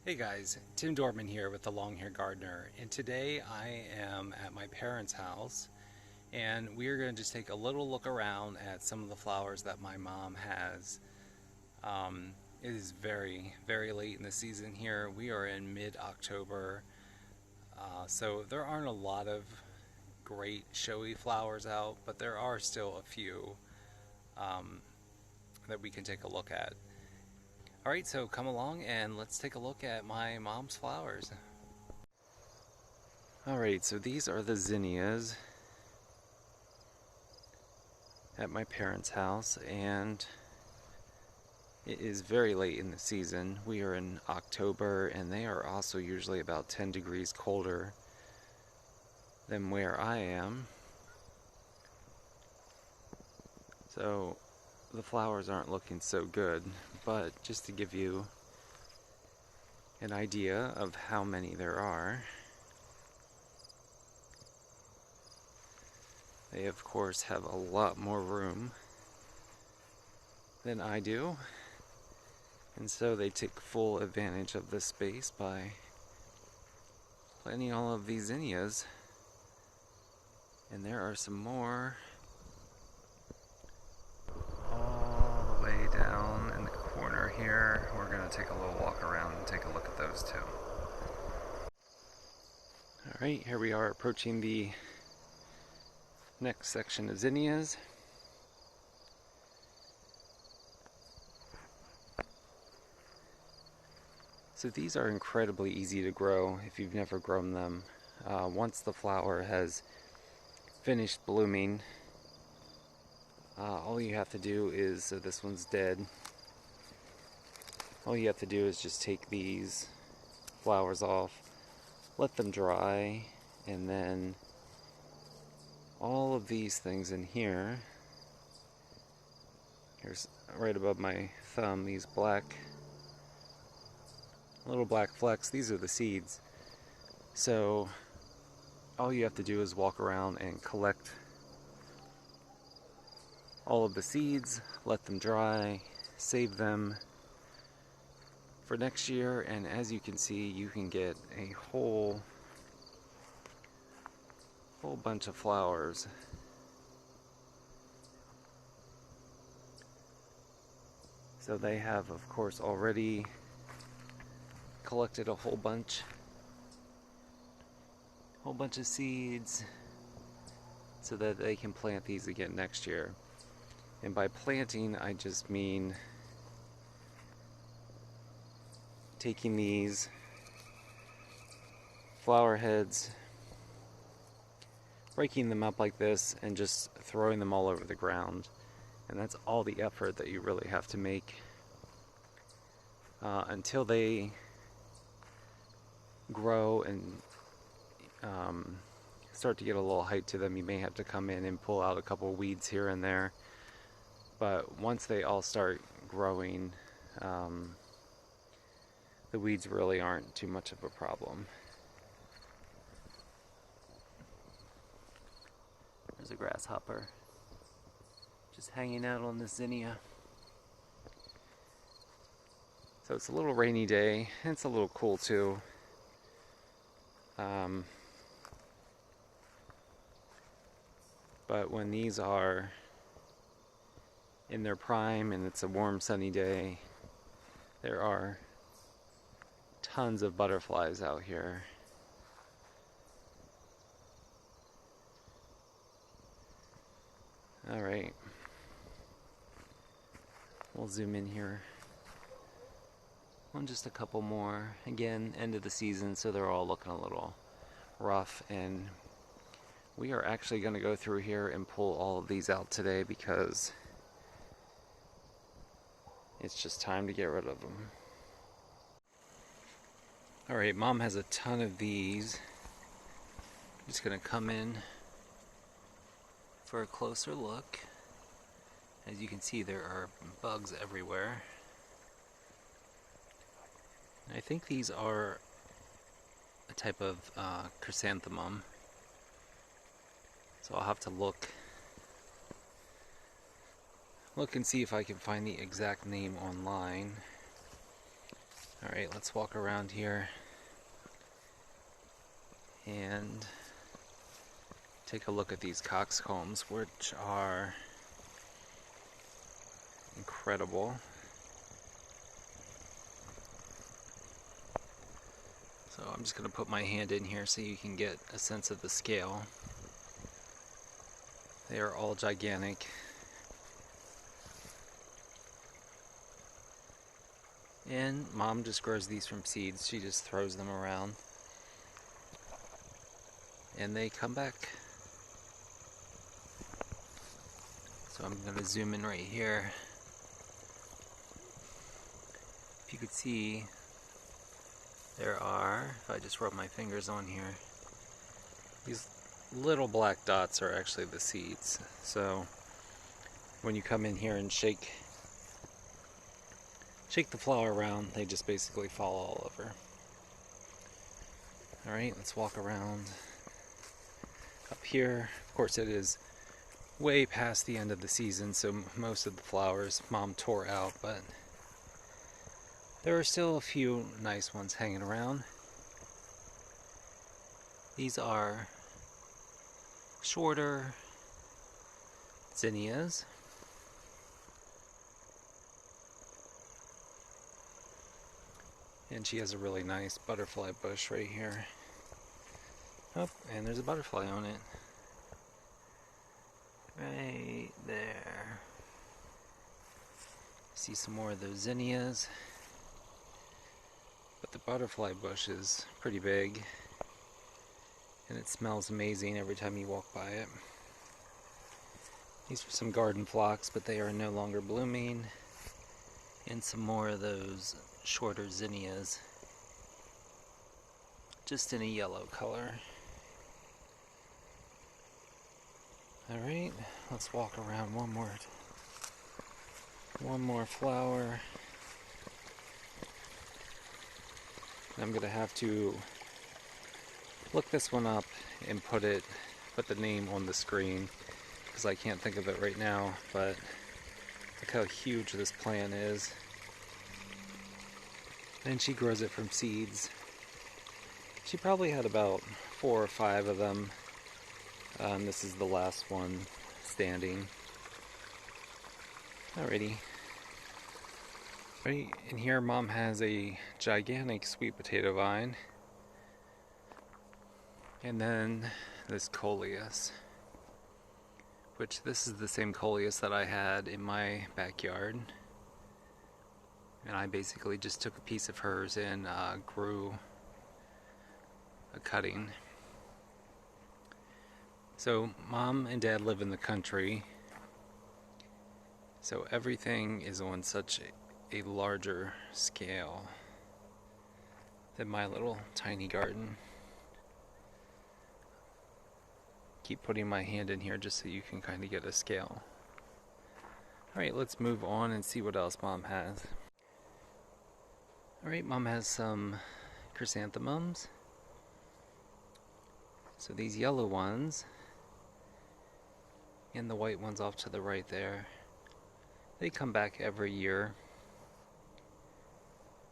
Hey guys, Tim Dorman here with the Long Hair Gardener, and today I am at my parents' house and we are going to just take a little look around at some of the flowers that my mom has. It is very late in the season here. We are in mid-October, so there aren't a lot of great showy flowers out, but there are still a few um, that we can take a look at. Alright, so come along and let's take a look at my mom's flowers. Alright, so these are the zinnias at my parents' house, and it is very late in the season. We are in October, and they are also usually about 10 degrees colder than where I am. So the flowers aren't looking so good, but just to give you an idea of how many there are, they of course have a lot more room than I do, and so they take full advantage of this space by planting all of these zinnias. And there are some more all the way down in the corner here. We're going to take a little walk around and take a look at those too. Alright, here we are approaching the next section of zinnias. So these are incredibly easy to grow if you've never grown them. Once the flower has finished blooming, all you have to do is, so this one's dead, all you have to do is just take these flowers off, let them dry, and then all of these things in here, here's right above my thumb, these little black flecks, these are the seeds. So all you have to do is walk around and collect all of the seeds, let them dry, save them for next year, and as you can see, you can get a whole bunch of flowers. So they have, of course, already collected a whole bunch of seeds so that they can plant these again next year. And by planting, I just mean taking these flower heads, breaking them up like this, and just throwing them all over the ground. And that's all the effort that you really have to make until they grow and start to get a little height to them. You may have to come in and pull out a couple weeds here and there, but once they all start growing, the weeds really aren't too much of a problem. There's a grasshopper just hanging out on this zinnia. So it's a little rainy day, and it's a little cool too. But when these are in their prime and it's a warm sunny day, there are tons of butterflies out here. Alright, we'll zoom in here on just a couple more. Again, end of the season, so they're all looking a little rough, and we are actually going to go through here and pull all of these out today because it's just time to get rid of them. Alright, Mom has a ton of these. I'm just going to come in for a closer look. As you can see, there are bugs everywhere. I think these are a type of chrysanthemum. So I'll have to look and see if I can find the exact name online. Alright, let's walk around here and take a look at these coxcombs, which are incredible. So I'm just going to put my hand in here so you can get a sense of the scale. They are all gigantic. And Mom just grows these from seeds. She just throws them around. And they come back. So I'm going to zoom in right here. If you could see, there are, if I just rub my fingers on here, these little black dots are actually the seeds. So when you come in here and shake the flower around, they just basically fall all over. Alright, let's walk around up here. Of course, it is way past the end of the season, so most of the flowers Mom tore out, but there are still a few nice ones hanging around. These are shorter zinnias. And she has a really nice butterfly bush right here. Oh, and there's a butterfly on it. Right there. See some more of those zinnias. But the butterfly bush is pretty big. And it smells amazing every time you walk by it. These are some garden phlox, but they are no longer blooming. And some more of those shorter zinnias, just in a yellow color. Alright, let's walk around one more flower. I'm gonna have to look this one up and put the name on the screen, because I can't think of it right now, but look how huge this plant is. And she grows it from seeds. She probably had about 4 or 5 of them. This is the last one standing. Alrighty. Right in here, Mom has a gigantic sweet potato vine. And then this coleus, which this is the same coleus that I had in my backyard. And I basically just took a piece of hers and grew a cutting. So Mom and Dad live in the country, so everything is on such a larger scale than my little tiny garden. Keep putting my hand in here just so you can kind of get a scale. Alright, let's move on and see what else Mom has. Alright, Mom has some chrysanthemums. So these yellow ones, and the white ones off to the right there, they come back every year.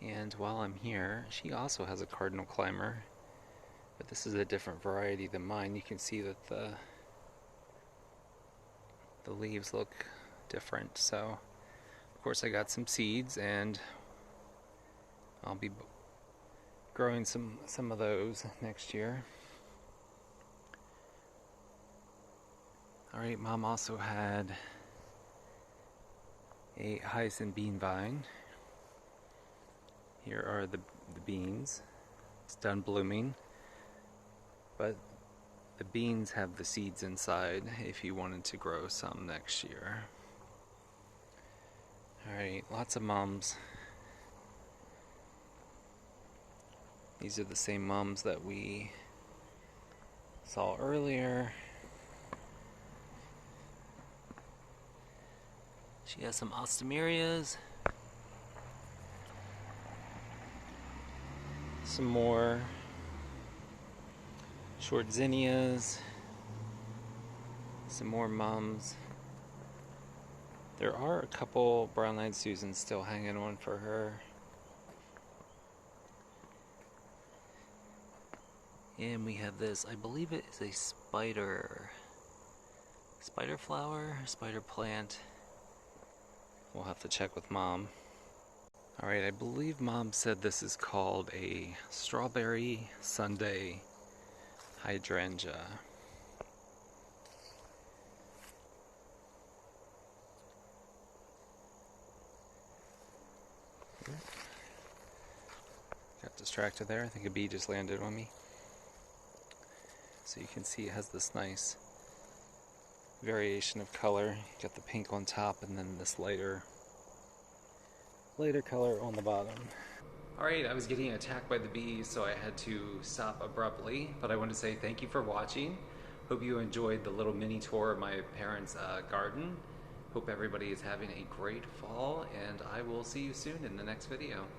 And while I'm here, she also has a cardinal climber, but this is a different variety than mine. You can see that the leaves look different. So, of course, I got some seeds, and I'll be growing some of those next year. Alright, Mom also had a hyacinth bean vine. Here are the beans. It's done blooming, but the beans have the seeds inside if you wanted to grow some next year. Alright, lots of mums. These are the same mums that we saw earlier. She has some ostemerias. Some more short zinnias. Some more mums. There are a couple brown-eyed Susans still hanging on for her. And we have this, I believe it is a spider flower, spider plant. We'll have to check with Mom. Alright, I believe Mom said this is called a strawberry Sunday hydrangea. Got distracted there. I think a bee just landed on me. So you can see it has this nice variation of color. Got the pink on top and then this lighter color on the bottom. Alright, I was getting attacked by the bees, so I had to stop abruptly, but I want to say thank you for watching. Hope you enjoyed the little mini tour of my parents' garden. Hope everybody is having a great fall, and I will see you soon in the next video.